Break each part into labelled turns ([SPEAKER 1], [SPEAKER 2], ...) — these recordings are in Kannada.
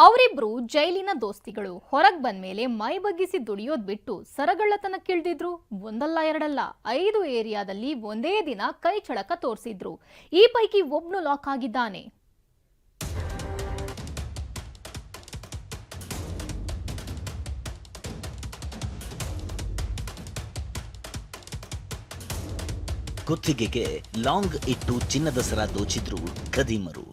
[SPEAKER 1] ಅವರಿಬ್ರು ಜೈಲಿನ ದೋಸ್ತಿಗಳು. ಹೊರಗ್ ಬಂದ್ಮೇಲೆ ಮೈ ಬಗ್ಗಿಸಿ ದುಡಿಯೋದ್ ಬಿಟ್ಟು ಸರಗಳ್ಳತನಕ್ಕಿಳಿದಿದ್ರು. ಒಂದಲ್ಲ ಎರಡಲ್ಲ 5 ಏರಿಯಾದಲ್ಲಿ ಒಂದೇ ದಿನ ಕೈ ಚಳಕ ತೋರಿಸಿದ್ರು. ಈ ಪೈಕಿ ಒಬ್ನು ಲಾಕ್ ಆಗಿದ್ದಾನೆ.
[SPEAKER 2] ಕುತ್ತಿಗೆಗೆ ಲಾಂಗ್ ಇಟ್ಟು ಚಿನ್ನದ ಸರ ದೋಚಿದ್ರು ಖದೀಮರು.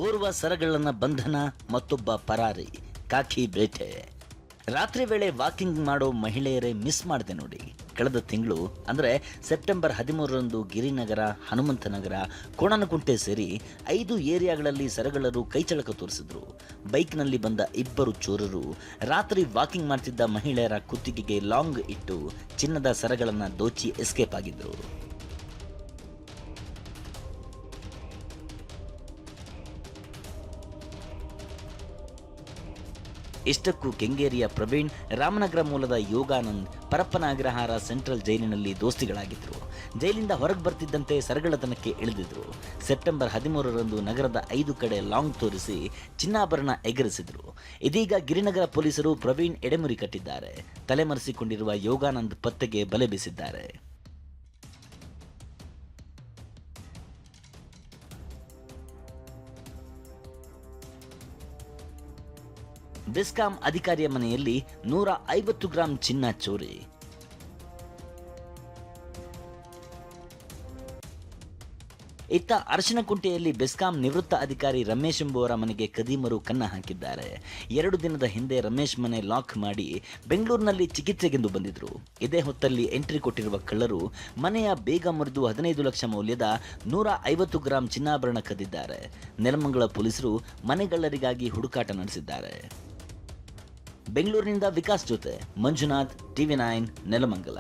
[SPEAKER 2] ಓರ್ವ ಸರಗಳನ್ನ ಬಂಧನ, ಮತ್ತೊಬ್ಬ ಪರಾರಿ, ಕಾಕಿ ಬೇಟೆ. ರಾತ್ರಿ ವೇಳೆ ವಾಕಿಂಗ್ ಮಾಡೋ ಮಹಿಳೆಯರೇ ಮಿಸ್ ಮಾಡಿದೆ ನೋಡಿ. ಕಳೆದ ತಿಂಗಳು ಅಂದ್ರೆ ಸೆಪ್ಟೆಂಬರ್ 13ರಂದು ಗಿರಿನಗರ, ಹನುಮಂತನಗರ, ಕೋಣನಕುಂಟೆ ಸೇರಿ 5 ಏರಿಯಾಗಳಲ್ಲಿ ಸರಗಳರು ಕೈಚಳಕ ತೋರಿಸಿದ್ರು. ಬೈಕ್ನಲ್ಲಿ ಬಂದ 2 ಚೋರರು ರಾತ್ರಿ ವಾಕಿಂಗ್ ಮಾಡ್ತಿದ್ದ ಮಹಿಳೆಯರ ಕುತ್ತಿಗೆಗೆ ಲಾಂಗ್ ಇಟ್ಟು ಚಿನ್ನದ ಸರಗಳನ್ನ ದೋಚಿ ಎಸ್ಕೇಪ್ ಆಗಿದ್ರು. ಇಷ್ಟಕ್ಕೂ ಕೆಂಗೇರಿಯ ಪ್ರವೀಣ್, ರಾಮನಗರ ಮೂಲದ ಯೋಗಾನಂದ್, ಪರಪ್ಪನ ಅಗ್ರಹಾರ ಸೆಂಟ್ರಲ್ ಜೈಲಿನಲ್ಲಿ ದೋಸ್ತಿಗಳಾಗಿದ್ರು. ಜೈಲಿಂದ ಹೊರಗೆ ಬರ್ತಿದ್ದಂತೆ ಸರಗಳತನಕ್ಕೆ ಇಳಿದಿದ್ರು. ಸೆಪ್ಟೆಂಬರ್ 13ರಂದು ನಗರದ 5 ಕಡೆ ಲಾಂಗ್ ತೋರಿಸಿ ಚಿನ್ನಾಭರಣ ಎಗರಿಸಿದ್ರು. ಇದೀಗ ಗಿರಿನಗರ ಪೊಲೀಸರು ಪ್ರವೀಣ್ ಎಡೆಮುರಿ ಕಟ್ಟಿದ್ದಾರೆ. ತಲೆಮರೆಸಿಕೊಂಡಿರುವ ಯೋಗಾನಂದ್ ಪತ್ತೆಗೆ ಬಲೆ ಬೀಸಿದ್ದಾರೆ. ಬೆಸ್ಕಾಂ ಅಧಿಕಾರಿಯ ಮನೆಯಲ್ಲಿ 150 ಗ್ರಾಂ ಚಿನ್ನ ಚೋರಿ. ಇತ್ತ ಅರಶಿನಕುಂಟೆಯಲ್ಲಿ ಬೆಸ್ಕಾಂ ನಿವೃತ್ತ ಅಧಿಕಾರಿ ರಮೇಶ್ ಎಂಬುವರ ಮನೆಗೆ ಖದೀಮರು ಕನ್ನ ಹಾಕಿದ್ದಾರೆ. 2 ದಿನದ ಹಿಂದೆ ರಮೇಶ್ ಮನೆ ಲಾಕ್ ಮಾಡಿ ಬೆಂಗಳೂರಿನಲ್ಲಿ ಚಿಕಿತ್ಸೆಗೆಂದು ಬಂದಿದ್ರು. ಇದೇ ಹೊತ್ತಲ್ಲಿ ಎಂಟ್ರಿ ಕೊಟ್ಟಿರುವ ಕಳ್ಳರು ಮನೆಯ ಬೇಗ ಮುರಿದು 15 ಲಕ್ಷ ಮೌಲ್ಯದ 150 ಗ್ರಾಂ ಚಿನ್ನಾಭರಣ ಕದ್ದಿದ್ದಾರೆ. ನೆಲಮಂಗಲ ಪೊಲೀಸರು ಮನೆಗಳ್ಳರಿಗಾಗಿ ಹುಡುಕಾಟ ನಡೆಸಿದ್ದಾರೆ. ಬೆಂಗಳೂರಿನಿಂದ ವಿಕಾಸ್ ಜೊತೆ ಮಂಜುನಾಥ್, TV9 ನೆಲಮಂಗಲ.